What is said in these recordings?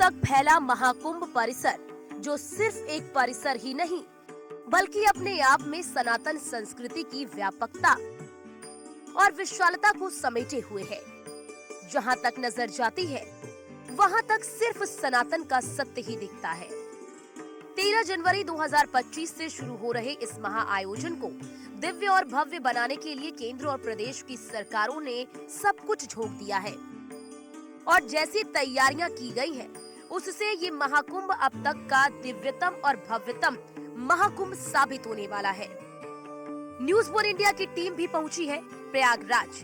तक फैला महाकुंभ परिसर, जो सिर्फ एक परिसर ही नहीं बल्कि अपने आप में सनातन संस्कृति की व्यापकता और विशालता को समेटे हुए है। जहाँ तक नजर जाती है वहाँ तक सिर्फ सनातन का सत्य ही दिखता है। 13 जनवरी 2025 से शुरू हो रहे इस महाआयोजन को दिव्य और भव्य बनाने के लिए केंद्र और प्रदेश की सरकारों ने सब कुछ झोंक दिया है और जैसी तैयारियां की गई हैं, उससे ये महाकुंभ अब तक का दिव्यतम और भव्यतम महाकुंभ साबित होने वाला है। न्यूज़ वन इंडिया की टीम भी पहुंची है प्रयागराज,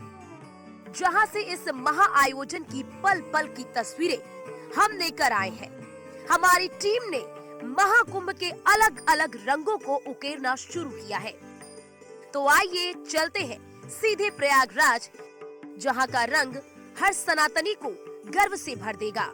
जहां से इस महाआयोजन की पल पल की तस्वीरें हम लेकर आए हैं। हमारी टीम ने महाकुंभ के अलग अलग रंगों को उकेरना शुरू किया है। तो आइए चलते हैं सीधे प्रयागराज, जहां का रंग हर सनातनी को गर्व से भर देगा।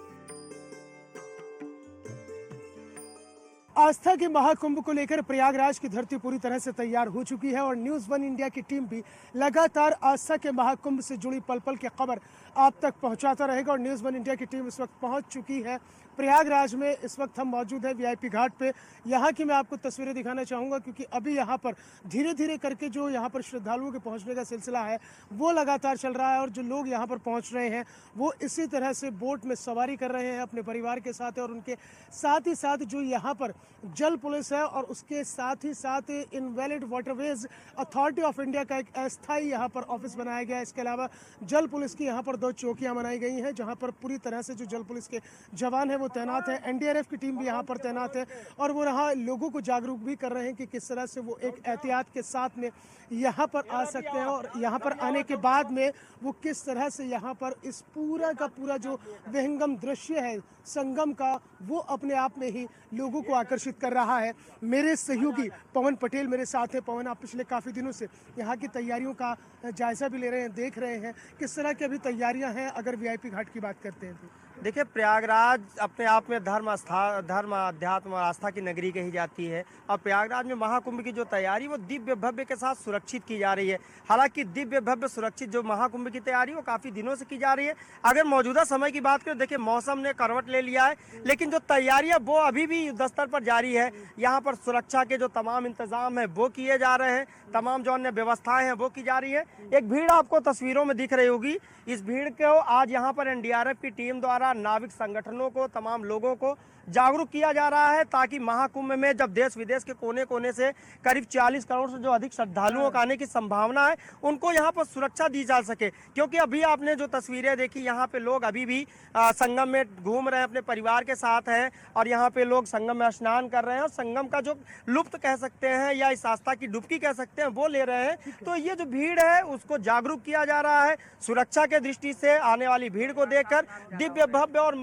आस्था के महाकुंभ को लेकर प्रयागराज की धरती पूरी तरह से तैयार हो चुकी है और न्यूज़ वन इंडिया की टीम भी लगातार आस्था के महाकुंभ से जुड़ी पल पल की खबर आप तक पहुंचाता रहेगा। और न्यूज़ वन इंडिया की टीम इस वक्त पहुंच चुकी है प्रयागराज में। इस वक्त हम मौजूद है वीआईपी घाट पे। यहाँ की मैं आपको तस्वीरें दिखाना चाहूँगा क्योंकि अभी यहाँ पर धीरे धीरे करके जो यहाँ पर श्रद्धालुओं के पहुँचने का सिलसिला है वो लगातार चल रहा है और जो लोग यहाँ पर पहुँच रहे हैं वो इसी तरह से बोट में सवारी कर रहे हैं अपने परिवार के साथ और उनके साथ ही साथ जो यहाँ पर जल पुलिस है और उसके साथ ही साथ invalid waterways authority of India का एक अस्थायी यहाँ पर ऑफिस बनाया गया है। इसके अलावा जल पुलिस की यहाँ पर 2 चौकियाँ बनाई गई हैं जहाँ पर पूरी तरह से जो जल पुलिस के जवान है वो तैनात है। एनडीआरएफ की टीम भी यहाँ पर तैनात है और वो यहाँ लोगों को जागरूक भी कर रहे हैं कि किस तरह से वो एक एहतियात के साथ में यहाँ पर आ सकते हैं और यहाँ पर आने के बाद में वो किस तरह से यहाँ पर इस पूरा का पूरा जो विहंगम दृश्य है संगम का वो अपने आप में ही लोगों को आकर्षित कर रहा है। मेरे सहयोगी पवन पटेल मेरे साथ है। पवन, आप पिछले काफ़ी दिनों से यहाँ की तैयारियों का जायजा भी ले रहे हैं, देख रहे हैं किस तरह की अभी तैयारियां हैं अगर वीआईपी घाट की बात करते हैं तो? देखिए, प्रयागराज अपने आप में धर्म अध्यात्म और आस्था की नगरी कही जाती है और प्रयागराज में महाकुंभ की जो तैयारी वो दिव्य भव्य के साथ सुरक्षित की जा रही है। हालांकि दिव्य भव्य सुरक्षित जो महाकुंभ की तैयारी वो काफ़ी दिनों से की जा रही है। अगर मौजूदा समय की बात करें, देखिए मौसम ने करवट ले लिया है लेकिन जो तैयारियाँ वो अभी भी युद्धस्तर पर जारी है। यहाँ पर सुरक्षा के जो तमाम इंतजाम है वो किए जा रहे हैं, तमाम जो अन्य व्यवस्थाएं हैं वो की जा रही है। एक भीड़ आपको तस्वीरों में दिख रही होगी। इस भीड़ को आज यहाँ पर एनडीआरएफ की टीम द्वारा नाविक संगठनों को, तमाम लोगों को जागरूक किया जा रहा है ताकि महाकुंभ में जब देश विदेश के कोने कोने से करीब 40 करोड़ से जो अधिक श्रद्धालुओं का आने की संभावना है उनको यहाँ पर सुरक्षा दी जा सके। क्योंकि अभी आपने जो तस्वीरें देखी, यहाँ पे लोग अभी भी संगम में घूम रहे हैं, अपने परिवार के साथ हैं और यहाँ पे लोग संगम में स्नान कर रहे हैं और संगम का जो लुत्फ कह सकते हैं या इस आस्था की डुबकी कह सकते हैं वो ले रहे हैं। तो ये जो भीड़ है उसको जागरूक किया जा रहा है। सुरक्षा के दृष्टि से आने वाली भीड़ को देखकर दिव्य भव्य और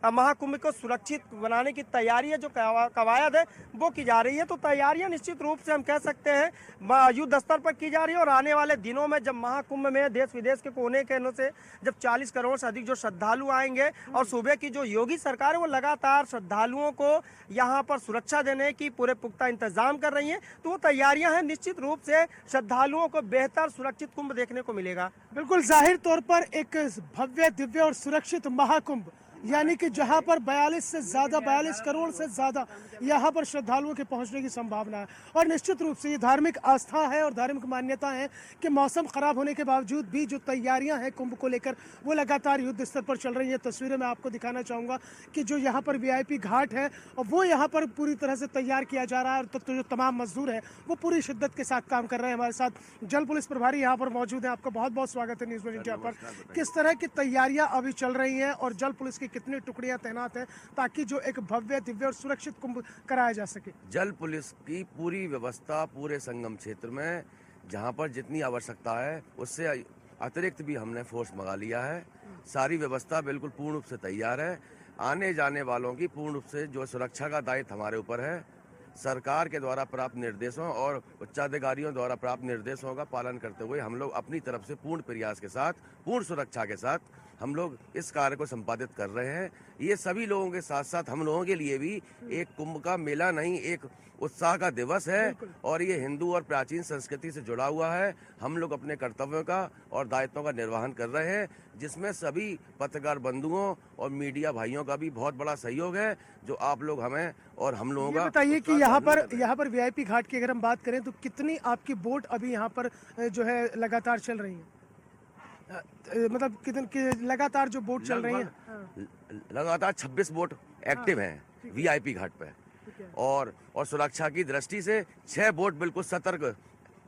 महाकुंभ को सुरक्षित बनाने की तैयारी है, जो कवायद है वो की जा रही है। तो तैयारियां निश्चित रूप से हम कह सकते हैं युद्ध स्तर पर की जा रही है और आने वाले दिनों में जब महाकुंभ में देश विदेश के कोने कोने से जब 40 करोड़ से अधिक जो श्रद्धालु आएंगे और सूबे की जो योगी सरकार है वो लगातार श्रद्धालुओं को यहाँ पर सुरक्षा देने की पूरे पुख्ता इंतजाम कर रही है। तो वो तैयारियां हैं, निश्चित रूप से श्रद्धालुओं को बेहतर सुरक्षित कुंभ देखने को मिलेगा। बिल्कुल, जाहिर तौर पर एक भव्य दिव्य और सुरक्षित महाकुंभ, यानी कि जहां पर 42 करोड़ से ज़्यादा यहाँ पर श्रद्धालुओं के पहुंचने की संभावना है। और निश्चित रूप से ये धार्मिक आस्था है और धार्मिक मान्यता है कि मौसम खराब होने के बावजूद भी जो तैयारियां हैं कुंभ को लेकर वो लगातार युद्ध स्तर पर चल रही है। तस्वीरें मैं आपको दिखाना चाहूँगा कि जो यहाँ पर वीआईपी घाट है और वो यहाँ पर पूरी तरह से तैयार किया जा रहा है और तो जो तमाम मजदूर है वो पूरी शिद्दत के साथ काम कर रहे हैं। हमारे साथ जल पुलिस प्रभारी यहाँ पर मौजूद है। आपका बहुत बहुत स्वागत है न्यूज़ वन इंडिया पर। किस तरह की तैयारियाँ अभी चल रही हैं और जल पुलिस की कितनी टुकड़ियां तैनात हैं ताकि जो एक भव्य दिव्य और सुरक्षित कुंभ कराया जा सके? जल पुलिस की पूरी व्यवस्था पूरे संगम क्षेत्र में जहां पर जितनी आवश्यकता है उससे अतिरिक्त भी हमने फोर्स मंगा लिया है। सारी व्यवस्था बिल्कुल पूर्ण रूप से तैयार है। आने जाने वालों की पूर्ण रूप से जो सुरक्षा का दायित्व हमारे ऊपर है। सरकार के द्वारा प्राप्त निर्देशों और उच्चाधिकारियों द्वारा प्राप्त निर्देशों का पालन करते हुए हम लोग अपनी तरफ से पूर्ण प्रयास के साथ, पूर्ण सुरक्षा के साथ हम लोग इस कार्य को संपादित कर रहे हैं। ये सभी लोगों के साथ साथ हम लोगों के लिए भी एक कुंभ का मेला नहीं, एक उत्साह का दिवस है और ये हिंदू और प्राचीन संस्कृति से जुड़ा हुआ है। हम लोग अपने कर्तव्यों का और दायित्वों का निर्वहन कर रहे हैं, जिसमें सभी पत्रकार बंधुओं और मीडिया भाइयों का भी बहुत बड़ा सहयोग है, जो आप लोग हमें और हम लोगों ये का। बताइए कि यहाँ पर वीआईपी घाट की अगर हम बात करें तो कितनी आपकी बोट अभी यहाँ पर जो है लगातार चल रही है? मतलब कितनी लगातार जो बोट चल रही है? लगातार 26 बोट एक्टिव हैं वीआईपी घाट पे और सुरक्षा की दृष्टि से 6 बोट बिल्कुल सतर्क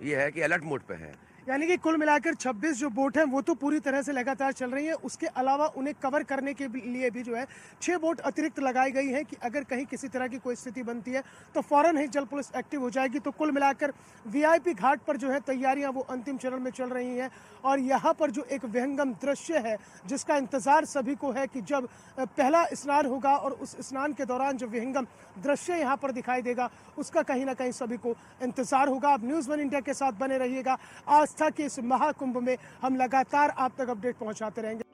ये है कि अलर्ट मोड पे है। यानी कि कुल मिलाकर 26 जो बोट हैं वो तो पूरी तरह से लगातार चल रही हैं। उसके अलावा उन्हें कवर करने के लिए भी जो है 6 बोट अतिरिक्त लगाई गई हैं कि अगर कहीं किसी तरह की कोई स्थिति बनती है तो फौरन ही जल पुलिस एक्टिव हो जाएगी। तो कुल मिलाकर वीआईपी घाट पर जो है तैयारियां वो अंतिम चरण में चल रही हैं और यहाँ पर जो एक विहंगम दृश्य है जिसका इंतजार सभी को है कि जब पहला स्नान होगा और उस स्नान के दौरान जो विहंगम दृश्य यहाँ पर दिखाई देगा उसका कहीं ना कहीं सभी को इंतजार होगा। आप न्यूज़ 1 इंडिया के साथ बने रहिएगा। आस्था के इस महाकुंभ में हम लगातार आप तक अपडेट पहुंचाते रहेंगे।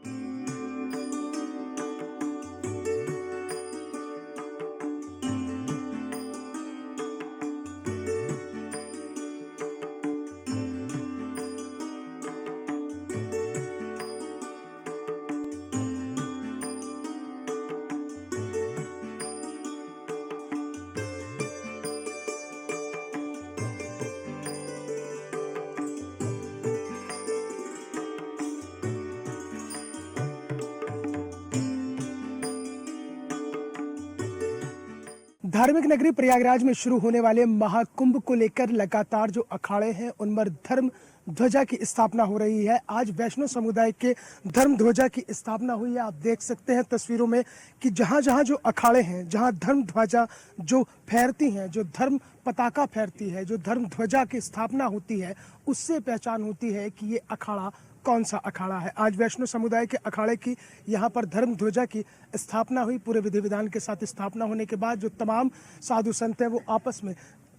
धार्मिक नगरी प्रयागराज में शुरू होने वाले महाकुंभ को लेकर लगातार जो अखाड़े हैं उनमें धर्म ध्वजा की स्थापना हो रही है। आज वैष्णव समुदाय के धर्म ध्वजा की स्थापना हुई है। आप देख सकते हैं तस्वीरों में कि जहां जहां जो अखाड़े हैं, जहां धर्म ध्वजा जो फहरती हैं, जो धर्म पताका फहरती है, जो धर्म ध्वजा की स्थापना होती है, उससे पहचान होती है कि ये अखाड़ा कौन सा अखाड़ा है। आज वैष्णव समुदाय के अखाड़े की यहाँ पर धर्म ध्वजा की स्थापना हुई। पूरे विधि विधान के साथ स्थापना होने के बाद जो तमाम साधु संत हैं वो आपस में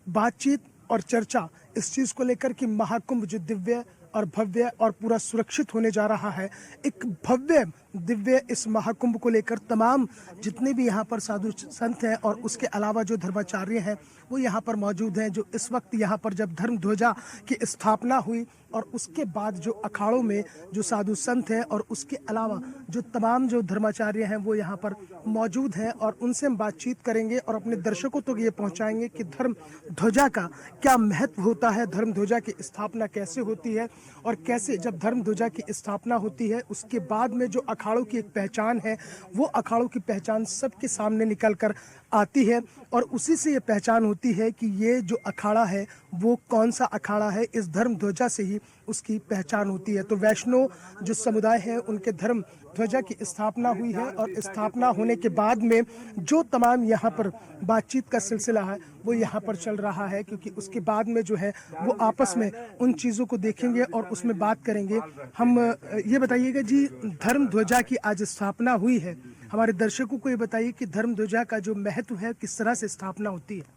बातचीत और चर्चा इस चीज़ को लेकर कि महाकुंभ जो दिव्य और भव्य और पूरा सुरक्षित होने जा रहा है, एक भव्य दिव्य इस महाकुंभ को लेकर तमाम जितने भी यहाँ पर साधु संत हैं और उसके अलावा जो धर्माचार्य हैं वो यहाँ पर मौजूद हैं। जो इस वक्त यहाँ पर जब धर्म ध्वजा की स्थापना हुई और उसके बाद जो अखाड़ों में जो साधु संत हैं और उसके अलावा जो तमाम जो धर्माचार्य हैं वो यहाँ पर मौजूद हैं और उनसे हम बातचीत करेंगे और अपने दर्शकों तक ये पहुँचाएंगे कि धर्म ध्वजा का क्या महत्व होता है, धर्म ध्वजा की स्थापना कैसे होती है और कैसे जब धर्म ध्वजा की स्थापना होती है उसके बाद में जो अखाड़ों की एक पहचान है वो अखाड़ों की पहचान सबके सामने निकल कर आती है और उसी से ये पहचान होती है कि ये जो अखाड़ा है वो कौन सा अखाड़ा है। इस धर्म ध्वजा से ही उसकी पहचान होती है। तो वैष्णव जो समुदाय है उनके धर्म ध्वजा की स्थापना हुई है और स्थापना होने के बाद में जो तमाम यहाँ पर बातचीत का सिलसिला है वो यहाँ पर चल रहा है, क्योंकि उसके बाद में जो है वो आपस में उन चीज़ों को देखेंगे और उसमें बात करेंगे। हम ये बताइएगा जी, धर्म ध्वजा की आज स्थापना हुई है, हमारे दर्शकों को ये बताइए कि धर्म ध्वजा का जो महत्व है किस तरह से स्थापना होती है।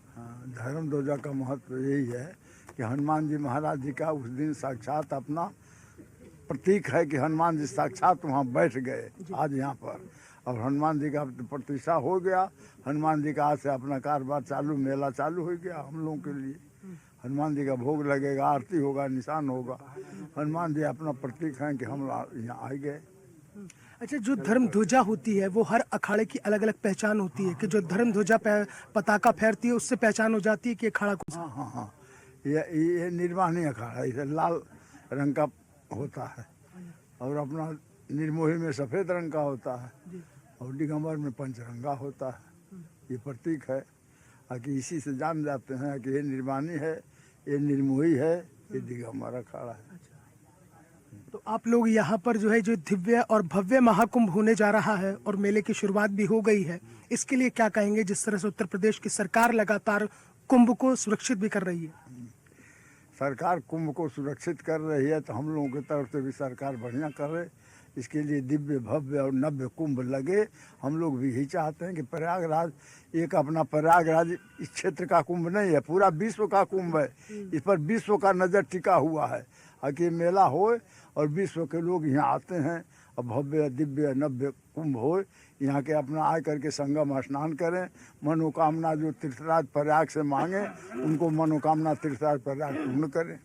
धर्म ध्वजा का महत्व यही है कि हनुमान जी महाराज जी का उस दिन साक्षात अपना प्रतीक है कि हनुमान जी साक्षात वहाँ बैठ गए आज यहाँ पर, और हनुमान जी का प्रतिष्ठा हो गया। हनुमान जी का आज से अपना कारोबार चालू, मेला चालू हो गया हम लोगों के लिए। हनुमान जी का भोग लगेगा, आरती होगा, निशान होगा। हनुमान जी अपना प्रतीक हैं कि हम यहाँ आ गए। अच्छा, जो धर्म ध्वजा होती है वो हर अखाड़े की अलग अलग पहचान होती है कि जो धर्म ध्वजा पताका फहरती है उससे पहचान हो जाती है कि अखाड़ा कौन सा। हाँ हाँ, ये निर्वाणी अखाड़ा इसे लाल रंग का होता है और अपना निर्मोही में सफ़ेद रंग का होता है और दिगंबर में पंचरंगा होता है। ये प्रतीक है कि इसी से जान जाते हैं कि ये निर्वाणी है, ये निर्मोही है, ये दिगंबर अखाड़ा है। तो आप लोग यहाँ पर जो है जो दिव्य और भव्य महाकुंभ होने जा रहा है और मेले की शुरुआत भी हो गई है, इसके लिए क्या कहेंगे? जिस तरह से उत्तर प्रदेश की सरकार लगातार कुंभ को सुरक्षित भी कर रही है। सरकार कुंभ को सुरक्षित कर रही है तो हम लोगों की तरफ से भी सरकार बढ़िया कर रहे। इसके लिए दिव्य भव्य और नव्य कुंभ लगे। हम लोग भी यही चाहते हैं कि प्रयागराज एक अपना प्रयागराज इस क्षेत्र का कुंभ नहीं है, पूरा विश्व का कुंभ है। इस पर विश्व का नज़र टिका हुआ है कि मेला हो और विश्व के लोग यहाँ आते हैं और भव्य दिव्य नव्य कुंभ हो। यहाँ के अपना आय करके संगम स्नान करें, मनोकामना जो तीर्थराज प्रयाग से मांगे उनको मनोकामना तीर्थराज प्रयाग पूर्ण करें।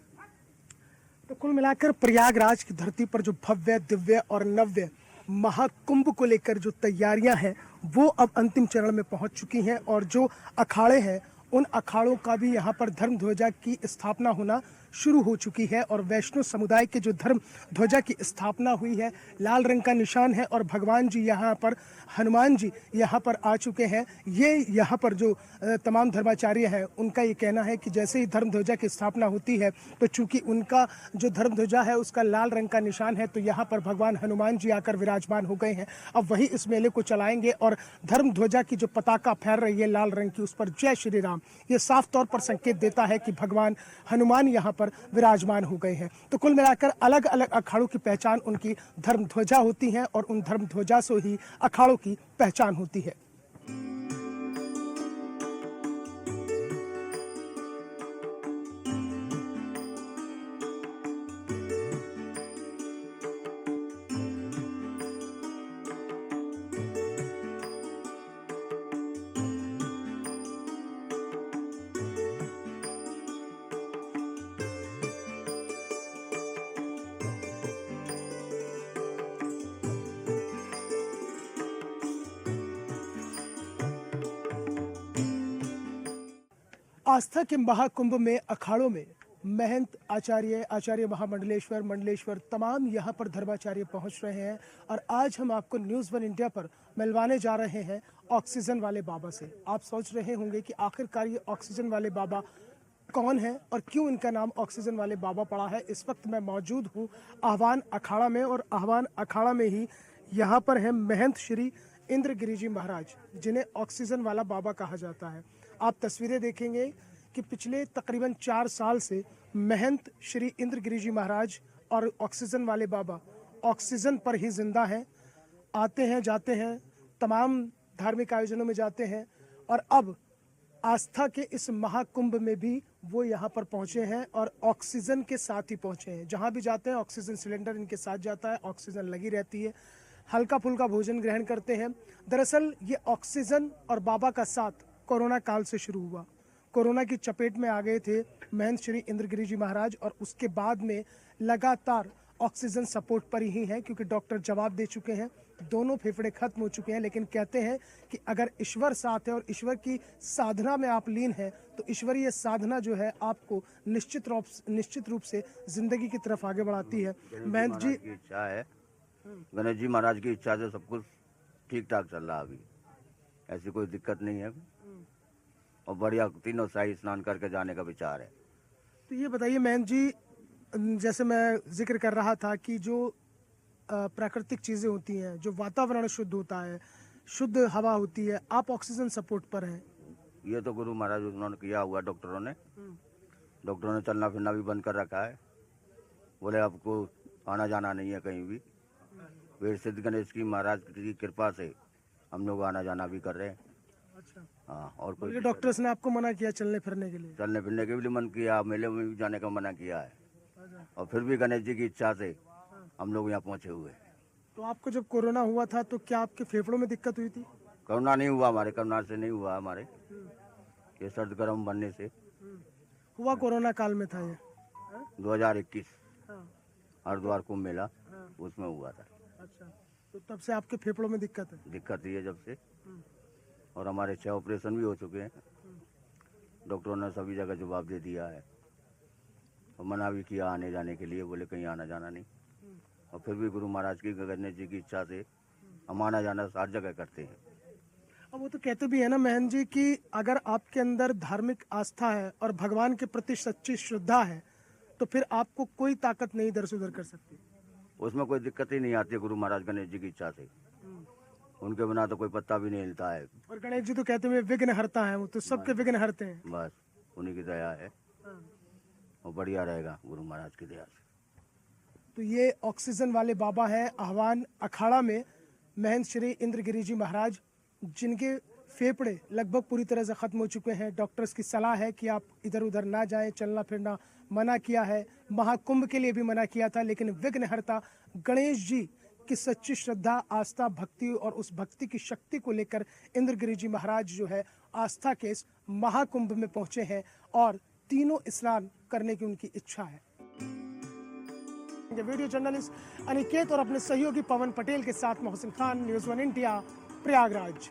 तो कुल मिलाकर प्रयागराज की धरती पर जो भव्य दिव्य और नव्य महाकुंभ को लेकर जो तैयारियां हैं वो अब अंतिम चरण में पहुंच चुकी हैं और जो अखाड़े हैं उन अखाड़ों का भी यहाँ पर धर्म ध्वजा की स्थापना होना शुरू हो चुकी है और वैष्णव समुदाय के जो धर्म ध्वजा की स्थापना हुई है, लाल रंग का निशान है और भगवान जी यहाँ पर, हनुमान जी यहाँ पर आ चुके हैं। ये यहाँ पर जो तमाम धर्माचार्य हैं उनका ये कहना है कि जैसे ही धर्म ध्वजा की स्थापना होती है तो चूंकि उनका जो धर्म ध्वजा है उसका लाल रंग का निशान है, तो यहाँ पर भगवान हनुमान जी आकर विराजमान हो गए हैं। अब वही इस मेले को चलाएंगे और धर्म ध्वजा की जो पताका फैल रही है लाल रंग की, उस पर जय श्री राम, ये साफ तौर पर संकेत देता है कि भगवान हनुमान यहाँ पर विराजमान हो गए हैं। तो कुल मिलाकर अलग अलग अखाड़ों की पहचान उनकी धर्म ध्वजा होती है और उन धर्म ध्वजा से ही अखाड़ों की पहचान होती है। आस्था के महाकुंभ में अखाड़ों में महंत आचार्य महामंडलेश्वर तमाम यहाँ पर धर्माचार्य पहुँच रहे हैं और आज हम आपको न्यूज़ वन इंडिया पर मिलवाने जा रहे हैं ऑक्सीजन वाले बाबा से। आप सोच रहे होंगे कि आखिरकार ये ऑक्सीजन वाले बाबा कौन है और क्यों इनका नाम ऑक्सीजन वाले बाबा पड़ा है। इस वक्त मैं मौजूद हूँ आह्वान अखाड़ा में और आह्वान अखाड़ा में ही यहाँ पर है महंत श्री इंद्रगिरी जी महाराज, जिन्हें ऑक्सीजन वाला बाबा कहा जाता है। आप तस्वीरें देखेंगे कि पिछले तकरीबन 4 साल से महंत श्री इंद्रगिरी जी महाराज और ऑक्सीजन वाले बाबा ऑक्सीजन पर ही जिंदा हैं, आते हैं जाते हैं, तमाम धार्मिक आयोजनों में जाते हैं और अब आस्था के इस महाकुंभ में भी वो यहाँ पर पहुँचे हैं और ऑक्सीजन के साथ ही पहुँचे हैं। जहाँ भी जाते हैं ऑक्सीजन सिलेंडर इनके साथ जाता है, ऑक्सीजन लगी रहती है, हल्का फुल्का भोजन ग्रहण करते हैं। दरअसल ये ऑक्सीजन और बाबा का साथ कोरोना काल से शुरू हुआ। कोरोना की चपेट में आ गए थे महंत श्री इंद्रगिरी जी महाराज और उसके बाद में लगातार ऑक्सीजन सपोर्ट पर ही हैं, क्योंकि डॉक्टर जवाब दे चुके हैं, दोनों फेफड़े खत्म हो चुके हैं। लेकिन कहते हैं कि अगर ईश्वर साथ है और ईश्वर की साधना में आप लीन हैं तो ईश्वरीय साधना जो है आपको निश्चित रूप से जिंदगी की तरफ आगे बढ़ाती है। महंत जी की इच्छा है, गणेश जी महाराज की इच्छा से सब कुछ ठीक ठाक चल रहा है, अभी ऐसी कोई दिक्कत नहीं है और बढ़िया तीनों शाही स्नान करके जाने का विचार है। तो ये बताइए महंत जी, जैसे मैं जिक्र कर रहा था कि जो प्राकृतिक चीज़ें होती हैं, जो वातावरण शुद्ध होता है, शुद्ध हवा होती है, आप ऑक्सीजन सपोर्ट पर हैं। ये तो गुरु महाराज उन्होंने किया हुआ, डॉक्टरों ने चलना फिरना भी बंद कर रखा है, बोले आपको आना जाना नहीं है कहीं भी। वीर सिद्ध गणेश की महाराज की कृपा से हम लोग आना जाना भी कर रहे हैं। अच्छा, हाँ, और कोई डॉक्टर्स ने आपको मना किया चलने फिरने के लिए? चलने फिरने के लिए मन किया, मेले में भी जाने का मना किया है और फिर भी गणेश जी की इच्छा से हम लोग यहाँ पहुँचे हुए। तो आपको जब कोरोना हुआ था तो क्या आपके फेफड़ों में दिक्कत हुई थी? कोरोना नहीं हुआ हमारे, कोरोना से नहीं हुआ हमारे, ये सर्द गर्म बनने से हुआ कोरोना काल में था ये? 2021 हरिद्वार कुंभ मेला उसमें हुआ था। अच्छा, तो तब से आपके फेफड़ों में दिक्कत है? दिक्कत ही है जब से, और हमारे 6 ऑपरेशन भी हो चुके हैं। डॉक्टरों ने सभी जगह जवाब दे दिया है और मना भी किया आने जाने के लिए, बोले कहीं आना जाना नहीं। और फिर भी गुरु महाराज की, गणेश जी की इच्छा से हम आना जाना हर जगह करते हैं। अब वो तो कहते भी है ना महंत जी कि अगर आपके अंदर धार्मिक आस्था है और भगवान के प्रति सच्ची श्रद्धा है तो फिर आपको कोई ताकत नहीं इधर से उधर कर सकती। उसमें कोई दिक्कत ही नहीं आती है गुरु महाराज गणेश जी की इच्छा से, उनके बिना तो कोई पत्ता भी नहीं हिलता है। और गणेश जी तो कहते हैं विघ्न हरता है, वो तो सबके विघ्न हरते हैं। बस उन्हीं की दया है और बढ़िया रहेगा गुरु महाराज की दया से। तो ये ऑक्सीजन वाले बाबा हैं आह्वान अखाड़ा में महंत श्री इंद्रगिरी जी महाराज, जिनके फेफड़े लगभग पूरी तरह से ख़त्म हो चुके हैं। डॉक्टर्स की सलाह है कि आप इधर उधर ना जाएं, चलना फिरना मना किया है, महाकुंभ के लिए भी मना किया था, लेकिन विघ्नहर्ता गणेश जी कि सच्ची श्रद्धा, आस्था, भक्ति और उस भक्ति की शक्ति को लेकर इंद्रगिरी जी महाराज जो है आस्था के इस महाकुंभ में पहुंचे हैं और तीनों स्नान करने की उनकी इच्छा है। वीडियो जर्नलिस्ट अनिकेत और अपने सहयोगी पवन पटेल के साथ मोहसिन खान, न्यूज़ 1 इंडिया, प्रयागराज।